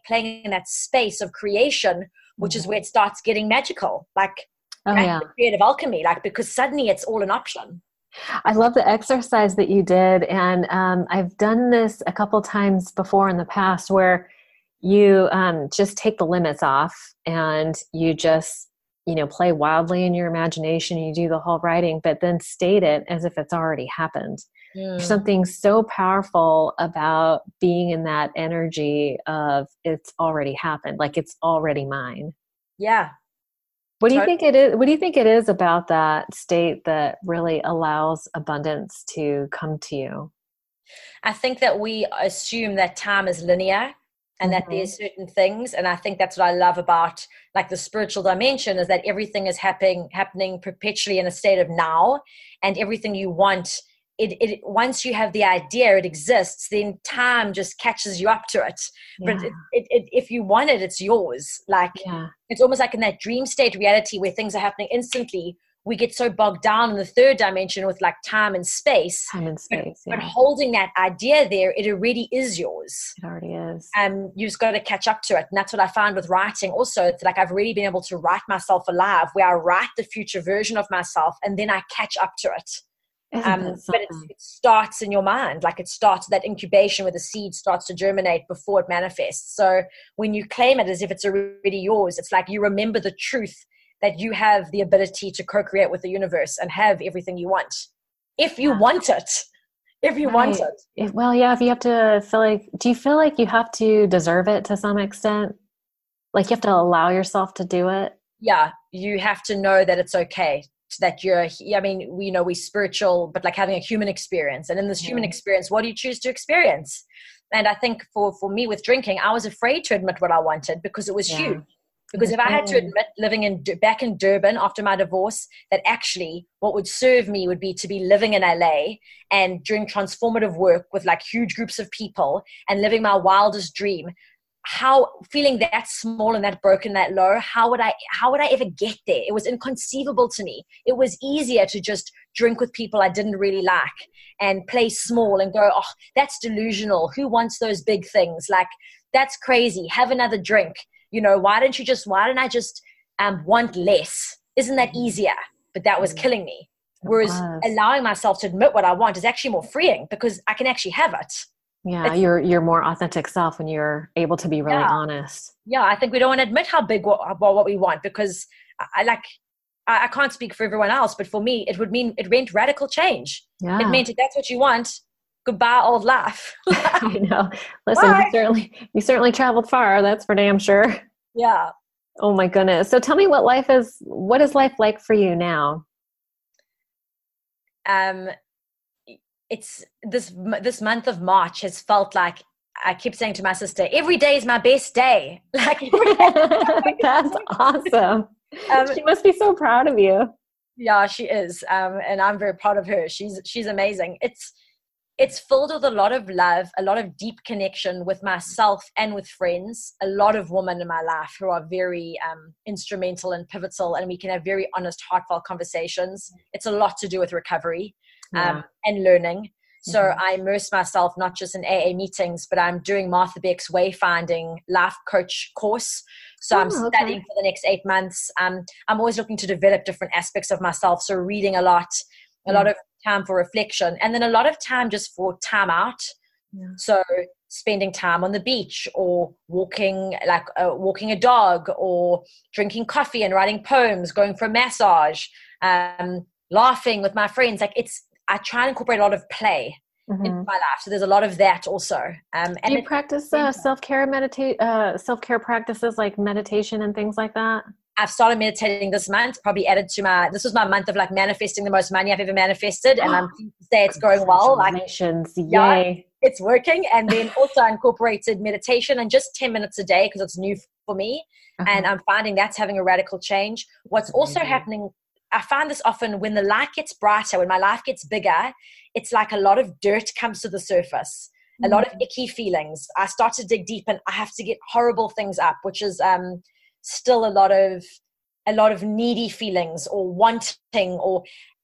playing in that space of creation, which is where it starts getting magical. Like, creative alchemy, like, because suddenly it's all an option. I love the exercise that you did. And I've done this a couple times before in the past, where you just take the limits off and you just, play wildly in your imagination. You do the whole writing, but then state it as if it's already happened. There's something so powerful about being in that energy of it's already happened. Like it's already mine. Yeah. What do you think it is? What do you think it is about that state that really allows abundance to come to you? I think that we assume that time is linear and that there's certain things. And I think that's what I love about like the spiritual dimension, is that everything is happening perpetually in a state of now, and everything you want, it once you have the idea, it exists, then time just catches you up to it. But if you want it, it's yours. Like it's almost like in that dream state reality where things are happening instantly. We get so bogged down in the third dimension with like time and space. But holding that idea there, it already is yours. It already is. You just got to catch up to it. And that's what I find with writing also. It's like I've really been able to write myself alive, where I write the future version of myself and then I catch up to it. But it starts in your mind. Like it starts that incubation where the seed starts to germinate before it manifests. So when you claim it as if it's already yours, it's like you remember the truth that you have the ability to co-create with the universe and have everything you want. If you want it. If you want it. If you have to feel like, do you feel like you have to deserve it to some extent? Like you have to allow yourself to do it? Yeah, you have to know that it's okay. That we're spiritual, but like having a human experience. And in this human experience, what do you choose to experience? And I think for me with drinking, I was afraid to admit what I wanted because it was huge. Because if I had to admit living back in Durban after my divorce, that actually what would serve me would be to be living in LA and doing transformative work with like huge groups of people and living my wildest dream, feeling that small and that broken, that low, how would I ever get there? It was inconceivable to me. It was easier to just drink with people I didn't really like and play small and go, oh, that's delusional. Who wants those big things? Like, that's crazy. Have another drink. Why don't I just want less? Isn't that easier? But that was killing me. Whereas allowing myself to admit what I want is actually more freeing because I can actually have it. Yeah, your more authentic self when you're able to be really honest. Yeah, I think we don't want to admit how big what we want because I can't speak for everyone else, but for me, it meant radical change. Yeah. It meant if that's what you want, goodbye old life. I know. Listen, you certainly traveled far. That's for damn sure. Yeah. Oh my goodness. So tell me what is life like for you now? It's this month of March has felt like I keep saying to my sister, every day is my best day. Like that's awesome. She must be so proud of you. Yeah, she is. And I'm very proud of her. She's amazing. It's filled with a lot of love, a lot of deep connection with myself and with friends, a lot of women in my life who are very instrumental and pivotal, and we can have very honest, heartfelt conversations. It's a lot to do with recovery and learning. So I immerse myself not just in AA meetings, but I'm doing Martha Beck's Wayfinding life coach course. So I'm studying for the next 8 months. I'm always looking to develop different aspects of myself. So reading a lot of time for reflection, and then a lot of time just for time out. So spending time on the beach, or walking a dog, or drinking coffee and writing poems, going for a massage, laughing with my friends. I try and incorporate a lot of play into my life. So there's a lot of that also. Do you practice self-care practices like meditation and things like that? I've started meditating this month, probably added to this was my month of like manifesting the most money I've ever manifested. And I'm pleased to say it's going well. Congratulations. Yay. It's working. And then also incorporated meditation, and just 10 minutes a day because it's new for me. And I'm finding that's having a radical change. What's also happening, I find this often when the light gets brighter, when my life gets bigger, it's like a lot of dirt comes to the surface, a lot of icky feelings. I start to dig deep and I have to get horrible things up, which is still a lot of needy feelings or wanting,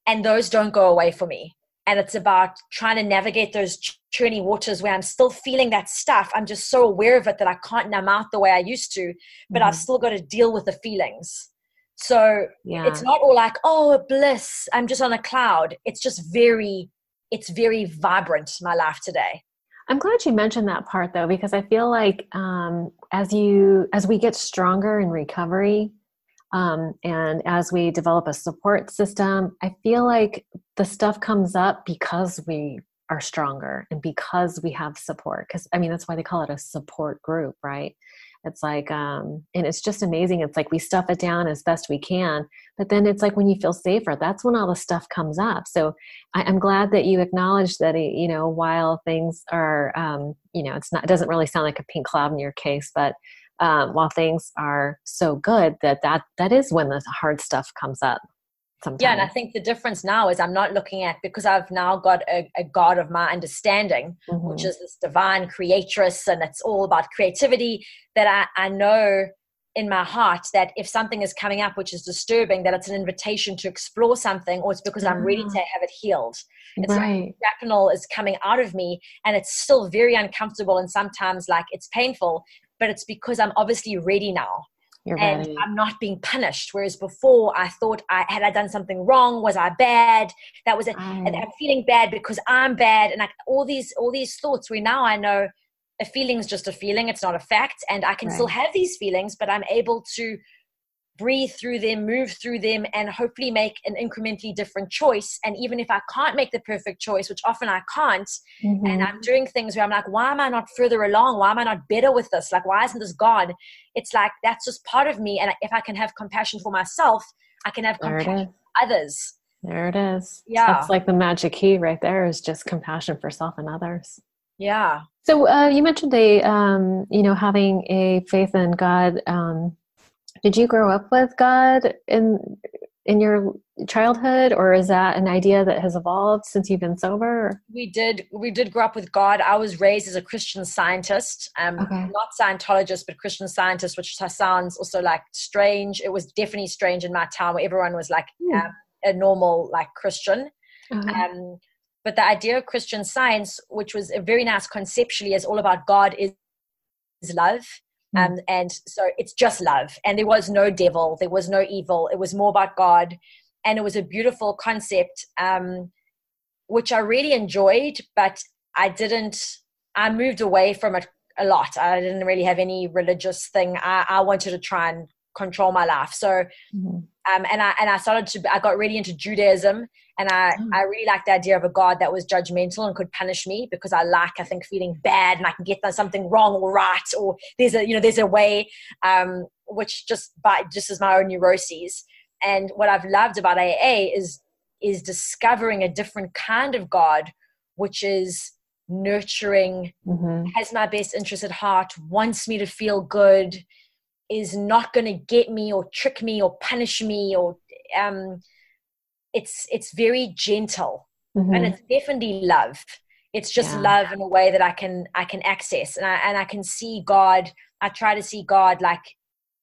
and those don't go away for me. And it's about trying to navigate those churny waters where I'm still feeling that stuff. I'm just so aware of it that I can't numb out the way I used to, but I've still got to deal with the feelings. So it's not all like, oh, bliss, I'm just on a cloud. It's just very vibrant, my life today. I'm glad you mentioned that part though, because I feel like as we get stronger in recovery, and as we develop a support system, I feel like the stuff comes up because we are stronger and because we have support. Because that's why they call it a support group, right? It's like, and it's just amazing. It's like we stuff it down as best we can, but then it's like when you feel safer, that's when all the stuff comes up. So I'm glad that you acknowledge that, while things are, it doesn't really sound like a pink cloud in your case, but while things are so good, that is when the hard stuff comes up. Sometimes. Yeah, and I think the difference now is I'm not looking at, because I've now got a God of my understanding, which is this divine creatress, and it's all about creativity, that I know in my heart that if something is coming up which is disturbing, that it's an invitation to explore something, or it's because I'm ready to have it healed. It's like shrapnel is coming out of me, and it's still very uncomfortable, and sometimes like it's painful, but it's because I'm obviously ready now. And I'm not being punished. Whereas before I thought had I done something wrong? Was I bad? That was it. And I'm feeling bad because I'm bad. And like all these thoughts, where now I know a feeling is just a feeling. It's not a fact. And I can still have these feelings, but I'm able to breathe through them, move through them, and hopefully make an incrementally different choice. And even if I can't make the perfect choice, which often I can't, and I'm doing things where I'm like, why am I not further along? Why am I not better with this? Like, why isn't this gone? It's like, that's just part of me. And if I can have compassion for myself, I can have compassion for others. There it is. Yeah. That's like the magic key right there, is just compassion for self and others. Yeah. So you mentioned having a faith in God. Did you grow up with God in your childhood, or is that an idea that has evolved since you've been sober? We did grow up with God. I was raised as a Christian Scientist, not Scientologist, but Christian Scientist, which sounds also like strange. It was definitely strange in my town, where everyone was like a normal like Christian. But the idea of Christian Science, which was very nice conceptually, is all about God is love. And so it's just love, and there was no devil, there was no evil. It was more about God, and it was a beautiful concept, which I really enjoyed, but I moved away from it a lot. I didn't really have any religious thing. I wanted to try and control my life. So, and I got really into Judaism, and I really liked the idea of a God that was judgmental and could punish me, because I think feeling bad, and I can get something wrong or right, or there's a way, which just is my own neuroses. And what I've loved about AA is discovering a different kind of God, which is nurturing, has my best interest at heart, wants me to feel good, is not going to get me or trick me or punish me, or it's very gentle, Mm-hmm. and it's definitely love. It's just love in a way that I can access, and I can see God. I try to see God like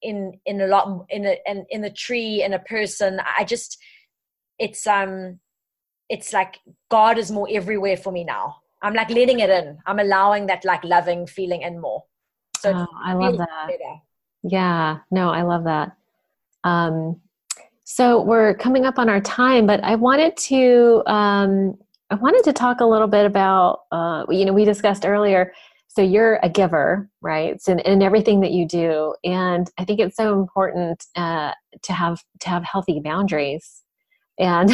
in a lot, in the tree, in a person. It's like God is more everywhere for me now. I'm like letting it in. I'm allowing that like loving feeling in more. So I love that. Better. Yeah, no, I love that. So we're coming up on our time, but I wanted to talk a little bit about, we discussed earlier, so you're a giver, right? So in everything that you do. And I think it's so important to have healthy boundaries. And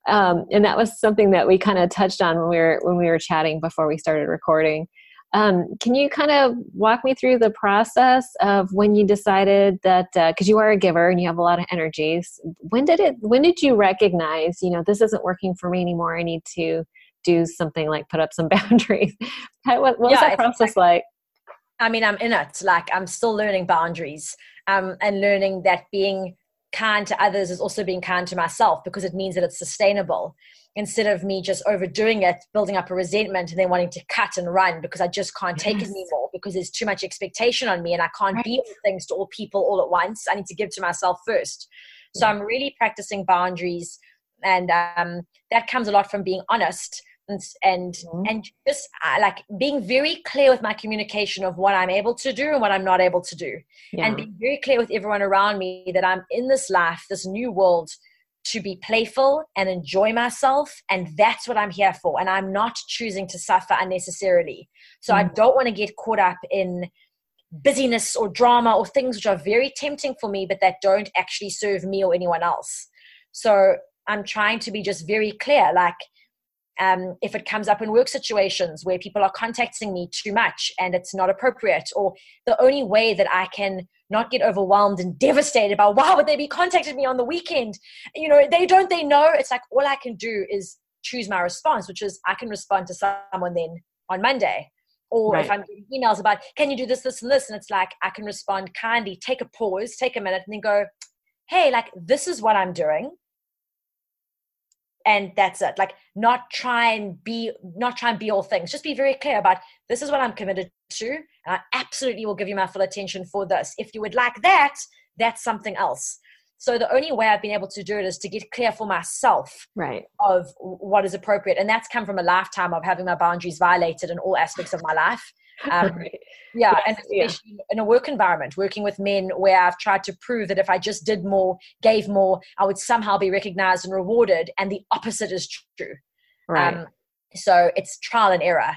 and that was something that we kind of touched on when we were chatting before we started recording. Can you kind of walk me through the process of when you decided that, because you are a giver and you have a lot of energies, when did you recognize, this isn't working for me anymore, I need to do something like put up some boundaries? What was that process like? I mean, I'm in it. Like, I'm still learning boundaries, and learning that being kind to others is also being kind to myself, because it means that it's sustainable, instead of me just overdoing it, building up a resentment and then wanting to cut and run because I just can't take it anymore, because there's too much expectation on me and I can't be all things to all people all at once. I need to give to myself first. So I'm really practicing boundaries, and that comes a lot from being honest and just like being very clear with my communication of what I'm able to do and what I'm not able to do, and being very clear with everyone around me that I'm in this life, this new world, to be playful and enjoy myself, and that's what I'm here for, and I'm not choosing to suffer unnecessarily. So I don't want to get caught up in busyness or drama or things which are very tempting for me but that don't actually serve me or anyone else. So I'm trying to be just very clear, like if it comes up in work situations where people are contacting me too much and it's not appropriate, or the only way that I can not get overwhelmed and devastated by, why would they be contacting me on the weekend? They know. It's like, all I can do is choose my response, which is I can respond to someone then on Monday. Or if I'm getting emails about, can you do this, this, and this? And it's like, I can respond kindly, take a pause, take a minute, and then go, hey, like, this is what I'm doing. And that's it. Like, not try and be all things. Just be very clear about, this is what I'm committed to, and I absolutely will give you my full attention for this. If you would like that, that's something else. So the only way I've been able to do it is to get clear for myself of what is appropriate. And that's come from a lifetime of having my boundaries violated in all aspects of my life. And especially in a work environment, working with men, where I've tried to prove that if I just did more, gave more, I would somehow be recognized and rewarded. And the opposite is true. So it's trial and error.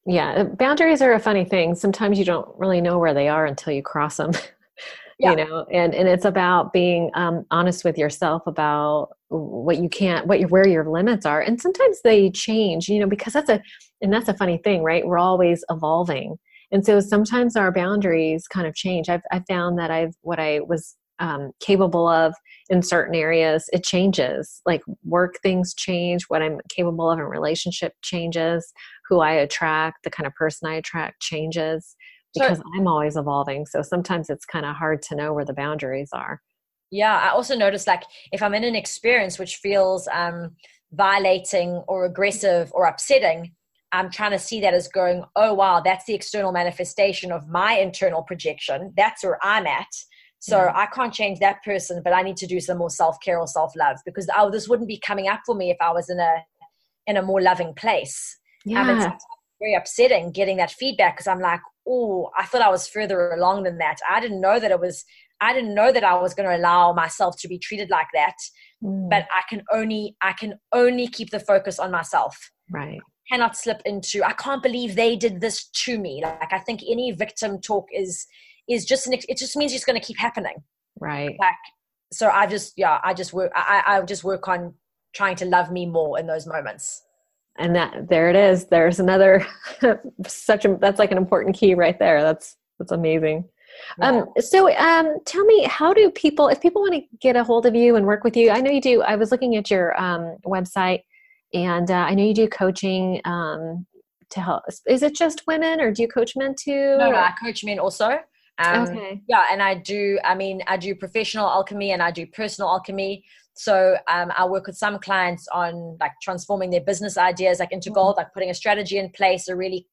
Yeah. Boundaries are a funny thing. Sometimes you don't really know where they are until you cross them. And it's about being honest with yourself about what you can't, where your limits are. And sometimes they change, because that's a funny thing, right? We're always evolving. And so sometimes our boundaries kind of change. I've found that what I was capable of in certain areas, it changes. Like work things change, what I'm capable of in relationship changes, who I attract, the kind of person I attract changes. Because I'm always evolving. So sometimes it's kind of hard to know where the boundaries are. Yeah. I also notice, like, if I'm in an experience which feels violating or aggressive or upsetting, I'm trying to see that as going, oh, wow, that's the external manifestation of my internal projection. That's where I'm at. So I can't change that person, but I need to do some more self-care or self-love, because this wouldn't be coming up for me if I was in a more loving place. It's very upsetting getting that feedback, because I'm like, oh, I thought I was further along than that. I didn't know that I was going to allow myself to be treated like that. But I can only keep the focus on myself. Right. Cannot slip into, I can't believe they did this to me. Like, I think any victim talk is just it just means it's going to keep happening. Right. Like, so I just work on trying to love me more in those moments. And there it is. There's another that's like an important key right there. That's amazing. Yeah. So tell me, how do people, if people want to get a hold of you and work with you, I know you do. I was looking at your website, and I know you do coaching to help. Is it just women, or do you coach men too? No, I coach men also. Yeah, and I do professional alchemy and I do personal alchemy. So I work with some clients on like transforming their business ideas like into gold, like putting a strategy in place, a really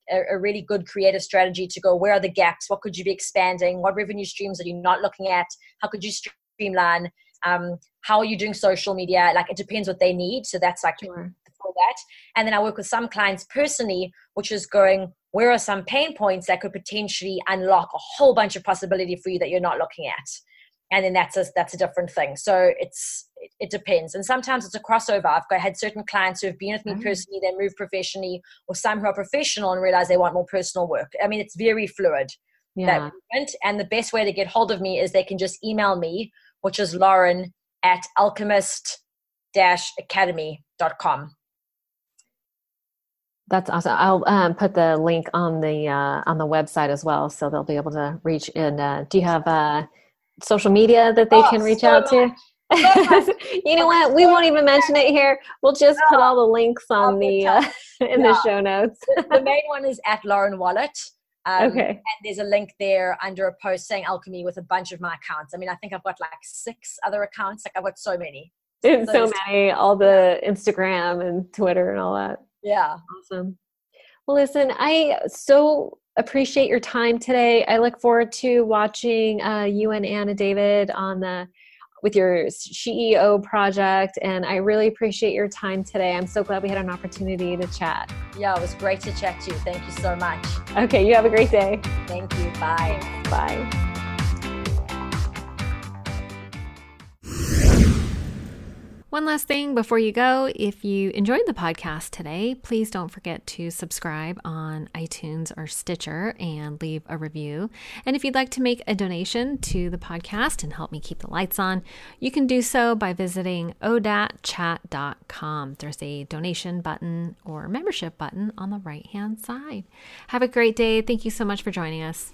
good creative strategy to go, where are the gaps? What could you be expanding? What revenue streams are you not looking at? How could you streamline? How are you doing social media? Like, it depends what they need. So that's like for that. And then I work with some clients personally, which is going, where are some pain points that could potentially unlock a whole bunch of possibility for you that you're not looking at? And then that's a different thing. So it depends. And sometimes it's a crossover. I've had certain clients who have been with me personally, they move professionally, or some who are professional and realize they want more personal work. I mean, it's very fluid, that movement. And the best way to get hold of me is they can just email me, which is lauren@alchemist-academy.com. That's awesome. I'll put the link on the website as well, so they'll be able to reach in. Do you have social media that they can reach out to? You know what? We won't even mention it here. We'll just put all the links on the show notes. The main one is @Lauren Wallett. Okay. And there's a link there under a post saying alchemy with a bunch of my accounts. I mean, I think I've got like 6 other accounts. Like, I've got so many. So many, all the Instagram and Twitter and all that. Yeah. Awesome. Well, listen, I so appreciate your time today. I look forward to watching you and Anna David with your CEO project. And I really appreciate your time today. I'm so glad we had an opportunity to chat. Yeah, it was great to chat to you. Thank you so much. Okay. You have a great day. Thank you. Bye. Bye. One last thing before you go, if you enjoyed the podcast today, please don't forget to subscribe on iTunes or Stitcher and leave a review. And if you'd like to make a donation to the podcast and help me keep the lights on, you can do so by visiting odatchat.com. There's a donation button or membership button on the right-hand side. Have a great day. Thank you so much for joining us.